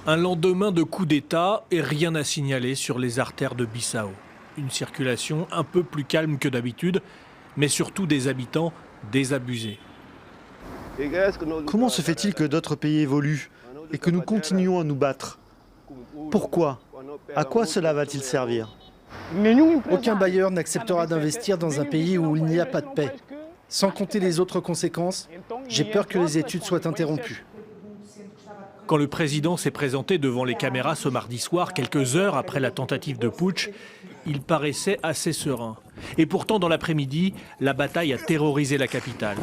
Un lendemain de coup d'État et rien à signaler sur les artères de Bissau. Une circulation un peu plus calme que d'habitude, mais surtout des habitants désabusés. Comment se fait-il que d'autres pays évoluent et que nous continuons à nous battre? Pourquoi? À quoi cela va-t-il servir? Aucun bailleur n'acceptera d'investir dans un pays où il n'y a pas de paix. Sans compter les autres conséquences, j'ai peur que les études soient interrompues. Quand le président s'est présenté devant les caméras ce mardi soir, quelques heures après la tentative de putsch, il paraissait assez serein. Et pourtant, dans l'après-midi, la bataille a terrorisé la capitale.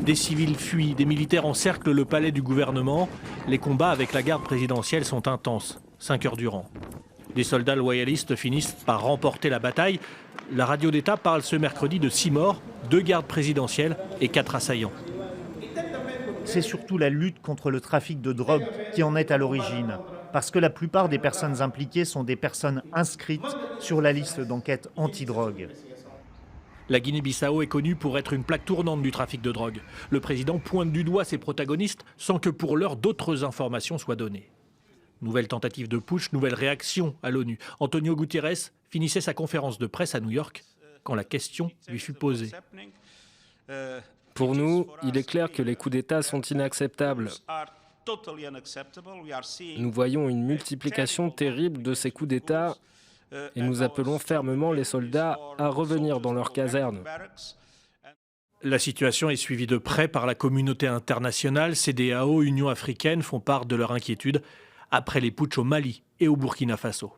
Des civils fuient, des militaires encerclent le palais du gouvernement. Les combats avec la garde présidentielle sont intenses, 5 heures durant. Des soldats loyalistes finissent par remporter la bataille. La radio d'État parle ce mercredi de 6 morts, 2 gardes présidentielles et 4 assaillants. C'est surtout la lutte contre le trafic de drogue qui en est à l'origine, parce que la plupart des personnes impliquées sont des personnes inscrites sur la liste d'enquête anti-drogue. La Guinée-Bissau est connue pour être une plaque tournante du trafic de drogue. Le président pointe du doigt ses protagonistes sans que pour l'heure d'autres informations soient données. Nouvelle tentative de putsch, nouvelle réaction à l'ONU. Antonio Guterres finissait sa conférence de presse à New York quand la question lui fut posée. Pour nous, il est clair que les coups d'État sont inacceptables. Nous voyons une multiplication terrible de ces coups d'État et nous appelons fermement les soldats à revenir dans leurs casernes. La situation est suivie de près par la communauté internationale. CEDEAO, Union africaine font part de leur inquiétude après les putschs au Mali et au Burkina Faso.